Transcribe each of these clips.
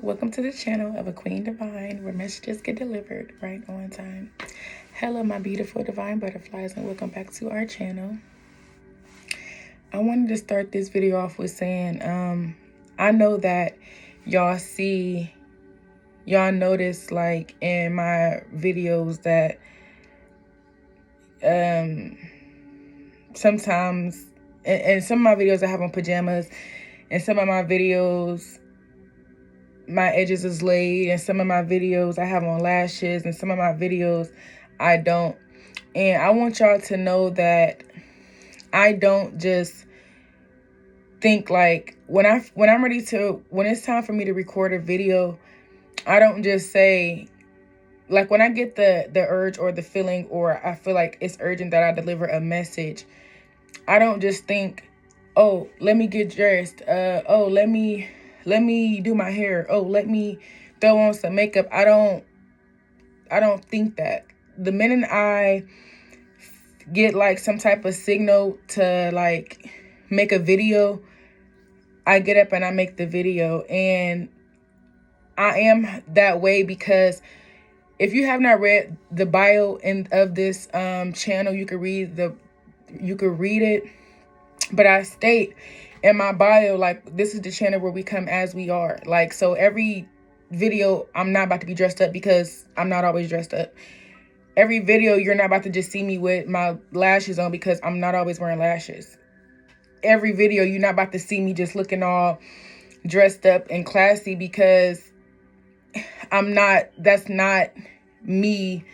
Welcome to the channel of A Queen Divine, where messages get delivered right on time. Hello, my beautiful divine butterflies, and welcome back to our channel. I wanted to start this video off with saying, I know that y'all notice like in my videos that sometimes, in some of my videos I have on pajamas, and some of my videos my edges is laid, and some of my videos I have on lashes, and some of my videos I don't. And I want y'all to know that I don't just think like when it's time for me to record a video, I don't just say, like, when I get the urge or the feeling, or I feel like it's urgent that I deliver a message, I don't just think, oh, let me get dressed, oh, let me do my hair, oh, let me throw on some makeup. I don't think that. The minute I get like some type of signal to like make a video, I get up and I make the video. And I am that way because if you have not read the bio of this channel, you could read it. But I state in my bio, like, this is the channel where we come as we are. Like, so every video, I'm not about to be dressed up because I'm not always dressed up. Every video, you're not about to just see me with my lashes on because I'm not always wearing lashes. Every video, you're not about to see me just looking all dressed up and classy because that's not me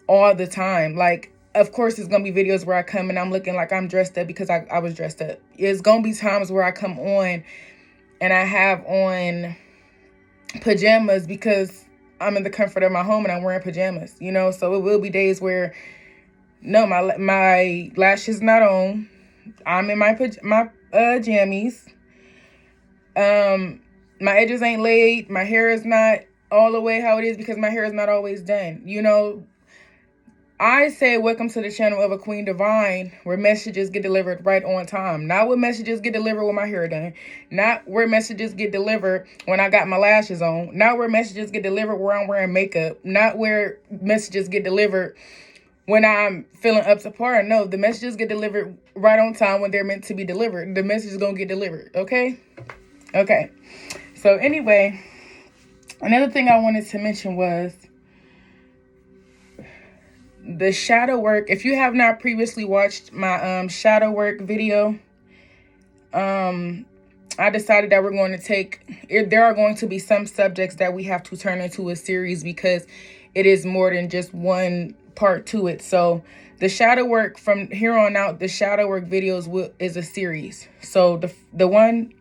all the time. Like, of course, there's going to be videos where I come and I'm looking like I'm dressed up because I was dressed up. It's going to be times where I come on and I have on pajamas because I'm in the comfort of my home and I'm wearing pajamas, you know? So it will be days where, no, my lashes not on. I'm in my jammies. My edges ain't laid. My hair is not all the way how it is because my hair is not always done, you know? I say welcome to the channel of A Queen Divine, where messages get delivered right on time. Not where messages get delivered with my hair done. Not where messages get delivered when I got my lashes on. Not where messages get delivered where I'm wearing makeup. Not where messages get delivered when I'm feeling up to par. No, the messages get delivered right on time when they're meant to be delivered. The message is going to get delivered, okay? Okay. So anyway, another thing I wanted to mention was the shadow work. If you have not previously watched my shadow work video, I decided that there are going to be some subjects that we have to turn into a series because it is more than just one part to it. So the shadow work, from here on out, the shadow work videos is a series. So the one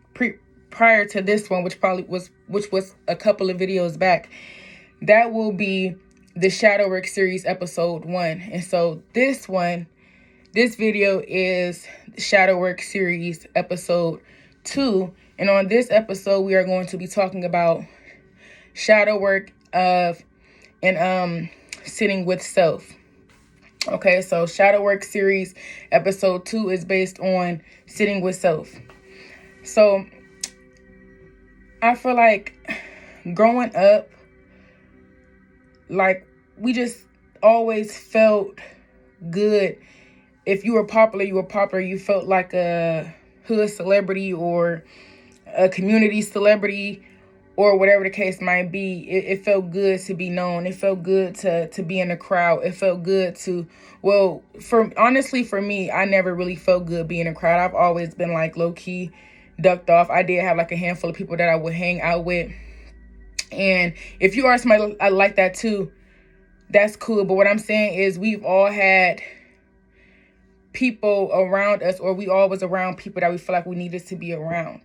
prior to this one, which was a couple of videos back, that will be the shadow work series episode 1. And so this video is shadow work series episode 2. And on this episode, we are going to be talking about shadow work and sitting with self. Okay, so shadow work series episode 2 is based on sitting with self. So I feel like growing up, like, we just always felt good. If you were popular, you were popular. You felt like a hood celebrity or a community celebrity or whatever the case might be. It felt good to be known. It felt good to be in the crowd. It felt good to, well, honestly, for me, I never really felt good being in a crowd. I've always been like low-key ducked off. I did have like a handful of people that I would hang out with. And if you are somebody like that too, that's cool. But what I'm saying is we've all had people around us, or we all was around people that we feel like we needed to be around.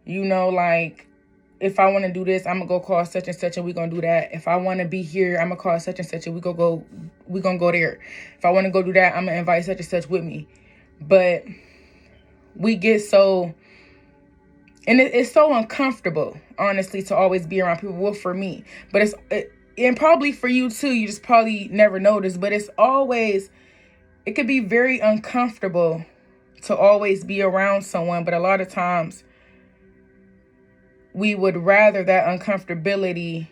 You know, like, if I want to do this, I'm going to go call such and such and we're going to do that. If I want to be here, I'm going to call such and such and we're going to go there. If I want to go do that, I'm going to invite such and such with me. But we get so... And it's so uncomfortable, honestly, to always be around people. Well, for me. But and probably for you too. You just probably never noticed. But it could be very uncomfortable to always be around someone. But a lot of times, we would rather that uncomfortability,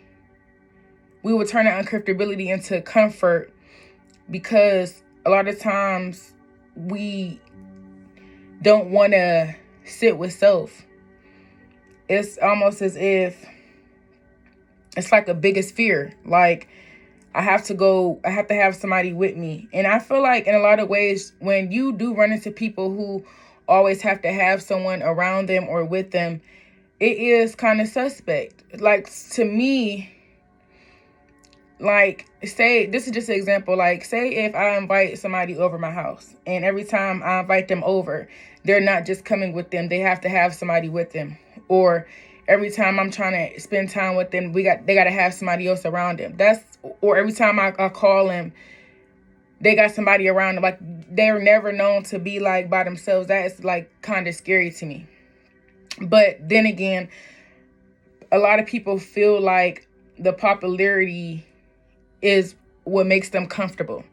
we would turn that uncomfortability into comfort, because a lot of times we don't want to sit with self. It's almost as if it's like a biggest fear. Like, I have to have somebody with me. And I feel like in a lot of ways, when you do run into people who always have to have someone around them or with them, it is kind of suspect. Like, to me, like, say, this is just an example. Like, say if I invite somebody over my house, and every time I invite them over, they're not just coming with them. They have to have somebody with them. Or every time I'm trying to spend time with them, they got to have somebody else around them. Or every time I call them, they got somebody around them. Like, they're never known to be like by themselves. That is like kind of scary to me. But then again, a lot of people feel like the popularity is what makes them comfortable.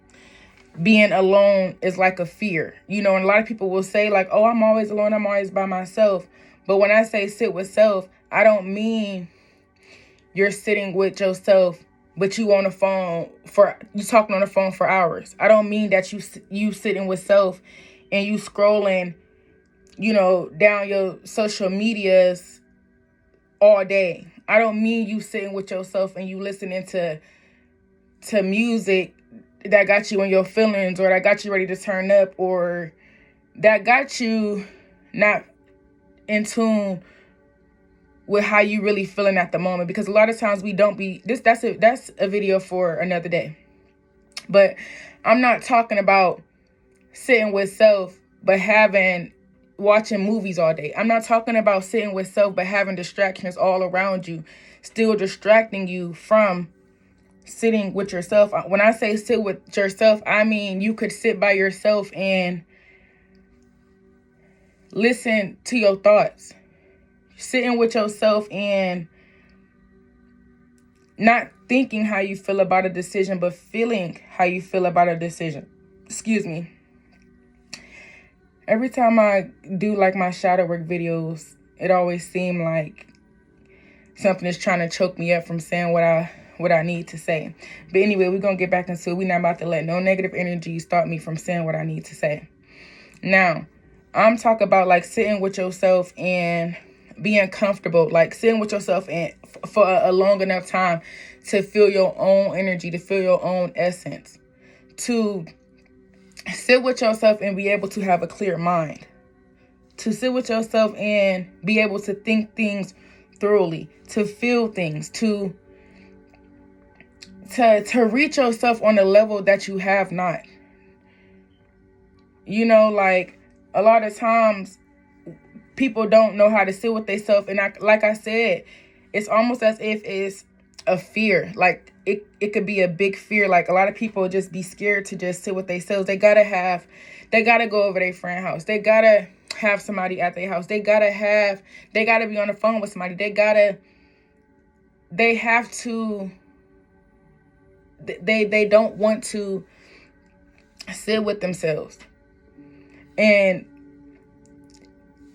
Being alone is like a fear, and a lot of people will say like, oh, I'm always alone, I'm always by myself. But when I say sit with self, I don't mean you're sitting with yourself, but you talking on the phone for hours. I don't mean that you sitting with self and you scrolling, down your social medias all day. I don't mean you sitting with yourself and you listening to music that got you in your feelings, or that got you ready to turn up, or that got you not in tune with how you really feeling at the moment. Because a lot of times we don't be that's a video for another day. But I'm not talking about sitting with self but watching movies all day. I'm not talking about sitting with self but having distractions all around you, still distracting you from sitting with yourself. When I say sit with yourself, I mean you could sit by yourself and listen to your thoughts. Sitting with yourself and not thinking how you feel about a decision, but feeling how you feel about a decision. Excuse me. Every time I do like my shadow work videos, it always seems like something is trying to choke me up from saying what I need to say. But anyway, we're going to get back into it. We're not about to let no negative energy stop me from saying what I need to say. Now, I'm talking about like sitting with yourself and being comfortable, like sitting with yourself and for a long enough time to feel your own energy, to feel your own essence, to sit with yourself and be able to have a clear mind, to sit with yourself and be able to think things thoroughly, to feel things, to reach yourself on a level that you have not. Like a lot of times people don't know how to sit with themselves. And like I said, it's almost as if it's a fear. Like it could be a big fear. Like a lot of people just be scared to just sit with themselves. They gotta go over their friend's house. They gotta have somebody at their house. They gotta be on the phone with somebody. They don't want to sit with themselves. And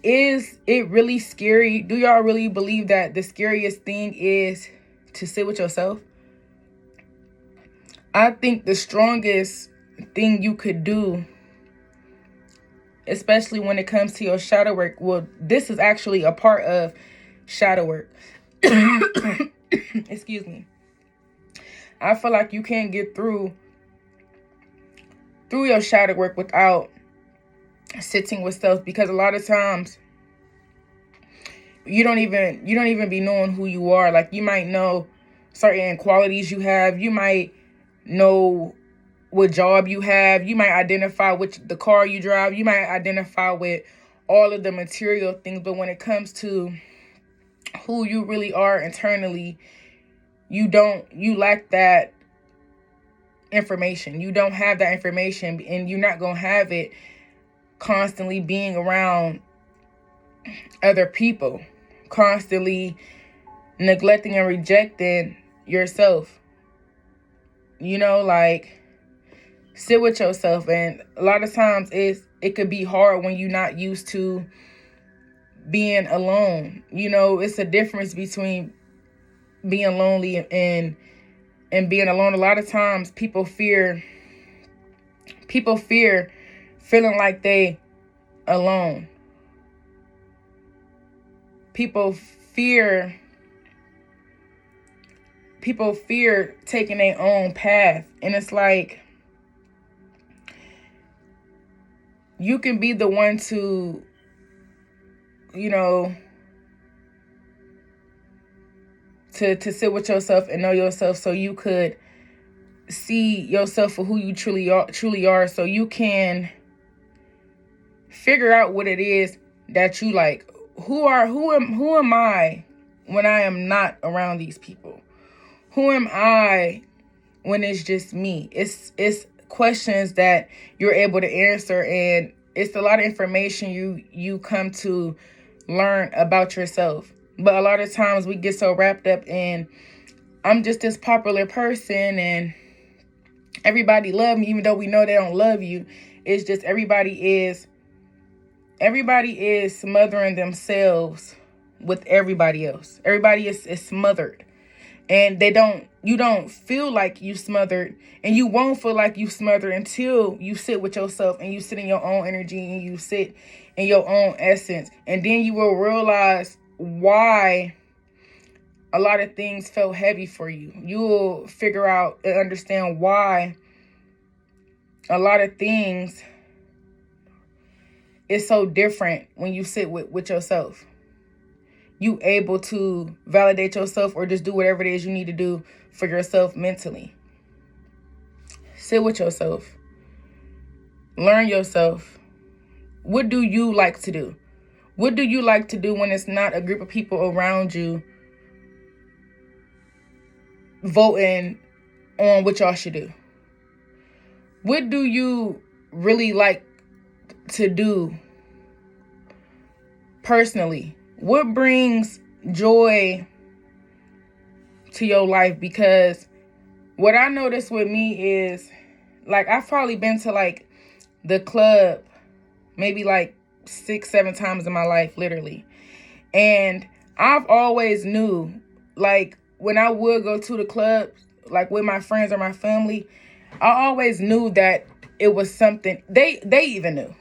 is it really scary? Do y'all really believe that the scariest thing is to sit with yourself? I think the strongest thing you could do, especially when it comes to your shadow work, well, this is actually a part of shadow work. Excuse me. I feel like you can't get through your shadow work without sitting with self, because a lot of times you don't even be knowing who you are. Like, you might know certain qualities you have. You might know what job you have. You might identify with the car you drive. You might identify with all of the material things. But when it comes to who you really are internally, you lack that information. You don't have that information, and you're not going to have it constantly being around other people, constantly neglecting and rejecting yourself. Like, sit with yourself. And a lot of times it could be hard when you're not used to being alone. You know, it's a difference between being lonely and being alone. A lot of times people fear feeling like they alone. People fear taking their own path. And it's like, you can be the one to, you know, to sit with yourself and know yourself, so you could see yourself for who you truly are, so you can figure out what it is that you like. Who am I when I am not around these people? Who am I when it's just me? It's questions that you're able to answer, and it's a lot of information you come to learn about yourself. But a lot of times we get so wrapped up in, I'm just this popular person and everybody love me, even though we know they don't love you. It's just everybody is smothering themselves with everybody else. Everybody is smothered. And you don't feel like you smothered, and you won't feel like you smothered until you sit with yourself and you sit in your own energy and you sit in your own essence. And then you will realize why a lot of things felt heavy for you. You will figure out and understand why a lot of things is so different when you sit with yourself. You able to validate yourself or just do whatever it is you need to do for yourself mentally. Sit with yourself. Learn yourself. What do you like to do? What do you like to do when it's not a group of people around you voting on what y'all should do? What do you really like to do personally? What brings joy to your life? Because what I noticed with me is, like, I've probably been to like the club maybe like 6-7 times in my life, literally. And I've always knew, like, when I would go to the club, like with my friends or my family, I always knew that it was something they even knew.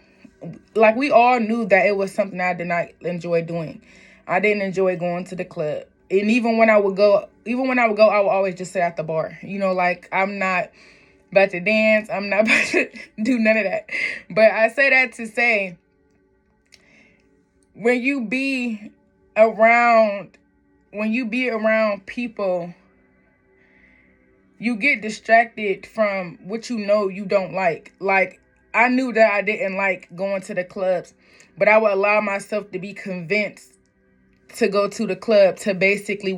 Like, we all knew that it was something I did not enjoy doing. I didn't enjoy going to the club. And even when I would go, I would always just sit at the bar. You know, like, I'm not about to dance. I'm not about to do none of that. But I say that to say, when you be around people, you get distracted from what you know you don't like. Like, I knew that I didn't like going to the clubs, but I would allow myself to be convinced to go to the club to basically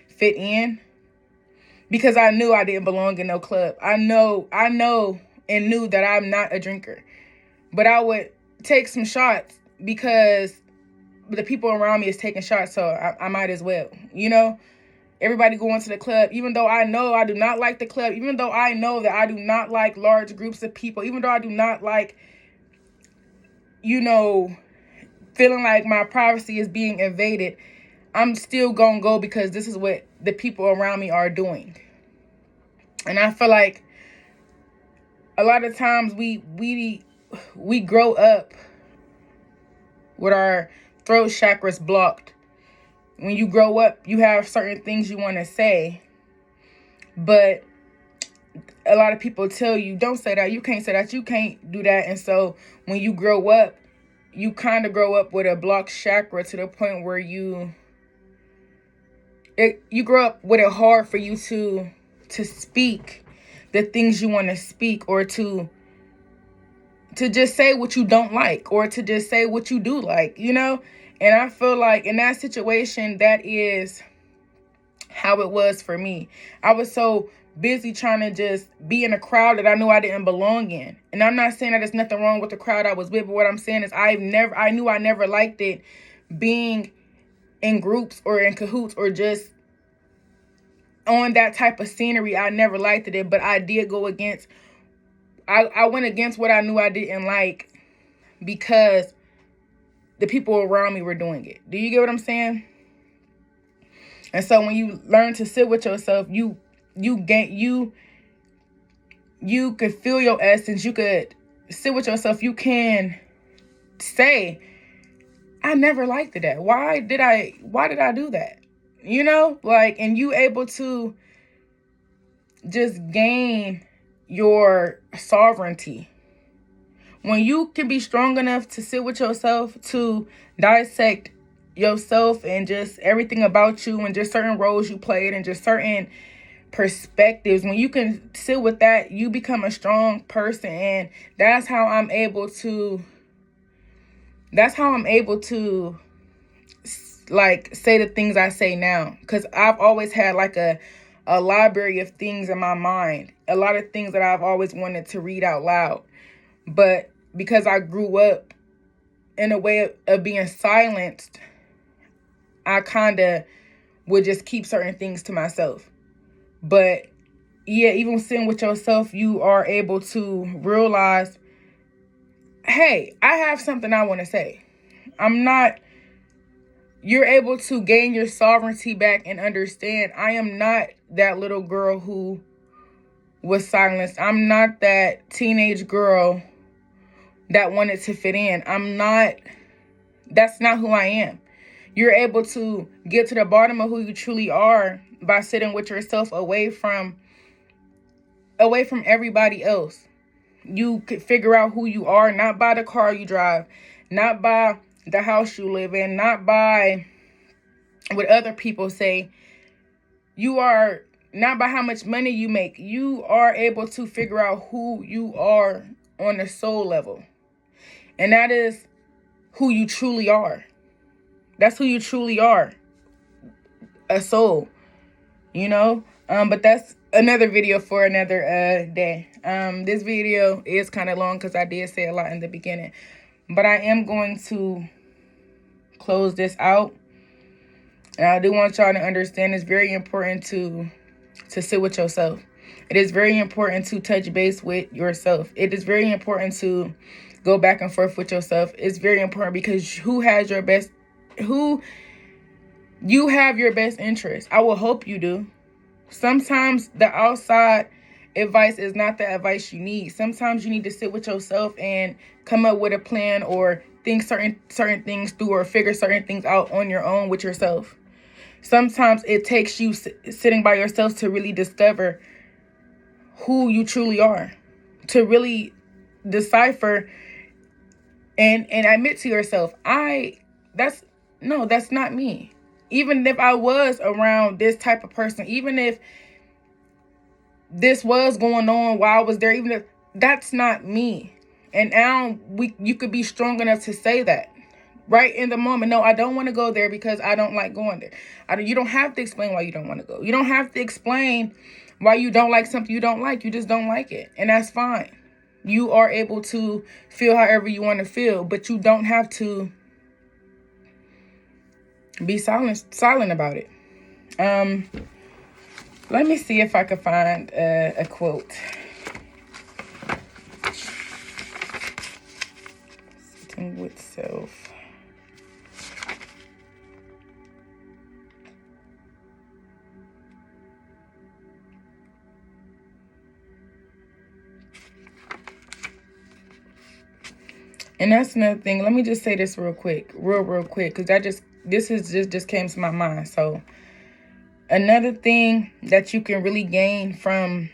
fit in, because I knew I didn't belong in no club. I know and knew that I'm not a drinker, but I would take some shots because the people around me is taking shots, so I might as well, you know? Everybody going to the club, even though I know I do not like the club, even though I know that I do not like large groups of people, even though I do not like, you know, feeling like my privacy is being invaded, I'm still gonna go because this is what the people around me are doing. And I feel like a lot of times we grow up with our throat chakras blocked. When you grow up, you have certain things you want to say, but a lot of people tell you, don't say that, you can't say that, you can't do that. And so when you grow up, you kind of grow up with a blocked chakra to the point where you grow up with it hard for you to speak the things you want to speak, or to just say what you don't like, or to just say what you do like, you know? And I feel like in that situation, that is how it was for me. I was so busy trying to just be in a crowd that I knew I didn't belong in. And I'm not saying that there's nothing wrong with the crowd I was with, but what I'm saying is I knew I never liked it being in groups or in cahoots or just on that type of scenery. I never liked it, but I did go against, I went against what I knew I didn't like, because the people around me were doing it. Do you get what I'm saying? And so when you learn to sit with yourself, you could feel your essence. You could sit with yourself. You can say, I never liked that. Why did I do that? You know, like, and you able to just gain your sovereignty. When you can be strong enough to sit with yourself, to dissect yourself and just everything about you and just certain roles you played and just certain perspectives, when you can sit with that, you become a strong person. And that's how I'm able to like say the things I say now, because I've always had like a library of things in my mind, a lot of things that I've always wanted to read out loud. But because I grew up in a way of being silenced, I kind of would just keep certain things to myself. But yeah, even sitting with yourself, you are able to realize, hey, I have something I want to say. You're able to gain your sovereignty back and understand, I am not that little girl who was silenced. I'm not that teenage girl that wanted to fit in. That's not who I am. You're able to get to the bottom of who you truly are by sitting with yourself away from everybody else. You could figure out who you are, not by the car you drive, not by the house you live in, not by what other people say. You are not by how much money you make. You are able to figure out who you are on the soul level. And that is who you truly are. That's who you truly are. A soul. You know? But that's another video for another day. This video is kind of long because I did say a lot in the beginning. But I am going to close this out. And I do want y'all to understand it's very important to sit with yourself. It is very important to touch base with yourself. It is very important to go back and forth with yourself. It's very important because you have your best interest. I will hope you do. Sometimes the outside advice is not the advice you need. Sometimes you need to sit with yourself and come up with a plan or think certain things through or figure certain things out on your own with yourself. Sometimes it takes you sitting by yourself to really discover who you truly are, to really decipher and admit to yourself, that's not me. Even if I was around this type of person, even if this was going on while I was there, even if that's not me. And now you could be strong enough to say that right in the moment. No, I don't want to go there because I don't like going there. You don't have to explain why you don't want to go. You don't have to explain why you don't like something you don't like. You just don't like it. And that's fine. You are able to feel however you want to feel, but you don't have to be silent about it. Let me see if I can find a quote. Sitting with self. And that's another thing. Let me just say this real quick, because this just came to my mind. So another thing that you can really gain from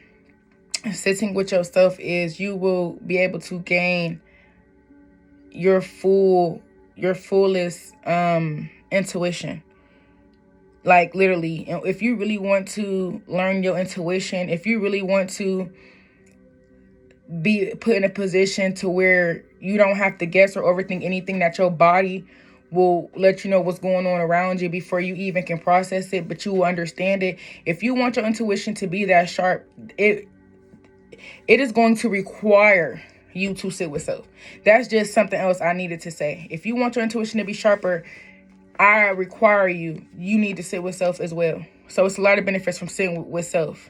sitting with yourself is you will be able to gain your fullest intuition. Like literally, if you really want to learn your intuition, if you really want to be put in a position to where you don't have to guess or overthink anything, that your body will let you know what's going on around you before you even can process it, but you will understand it. If you want your intuition to be that sharp, it is going to require you to sit with self. That's just something else I needed to say. If you want your intuition to be sharper, I require you need to sit with self as well. So it's a lot of benefits from sitting with self.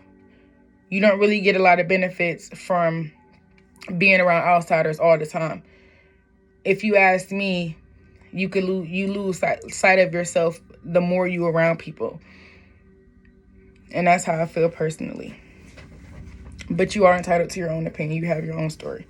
You don't really get a lot of benefits from being around outsiders all the time. If you ask me, you lose sight of yourself the more you around people. And that's how I feel personally. But you are entitled to your own opinion. You have your own story.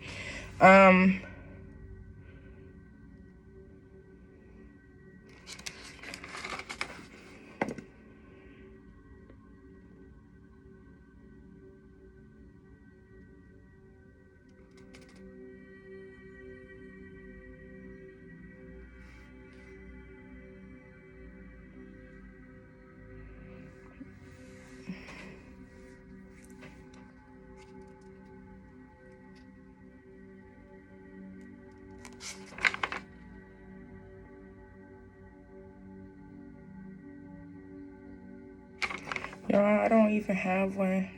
Y'all, I don't even have one.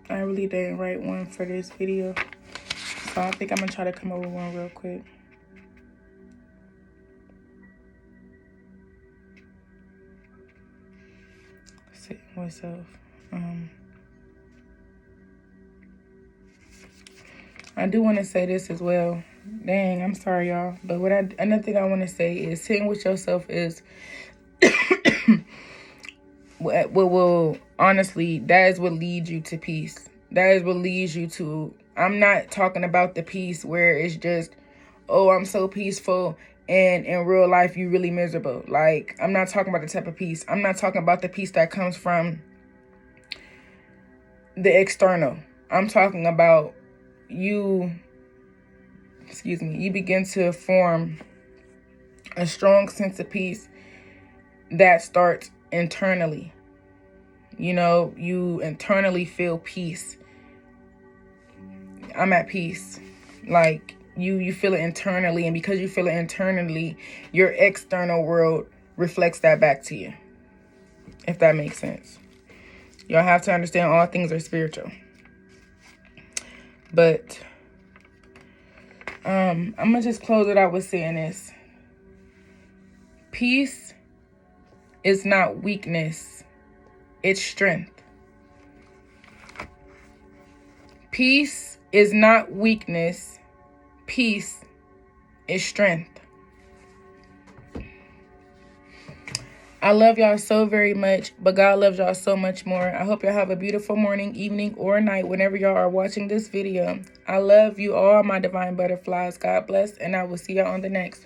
I really didn't write one for this video. So I think I'm gonna try to come up with one real quick. Sitting myself. I do want to say this as well. Dang, I'm sorry, y'all. But another thing I want to say is sitting with yourself is what will, honestly, that is what leads you to peace. That is what leads you to, I'm not talking about the peace where it's just, oh, I'm so peaceful, and in real life you really miserable. Like, I'm not talking about the type of peace. I'm not talking about the peace that comes from the external. I'm talking about you begin to form a strong sense of peace that starts internally. You know, you internally feel peace. I'm at peace. Like, you feel it internally, and because you feel it internally, your external world reflects that back to you. If that makes sense. Y'all have to understand all things are spiritual. But I'm gonna just close it out with saying this. Peace is not weakness, it's strength. Peace is not weakness, peace is strength. I love y'all so very much, but God loves y'all so much more. I hope y'all have a beautiful morning, evening, or night whenever y'all are watching this video. I love you all, my divine butterflies. God bless, and I will see y'all on the next.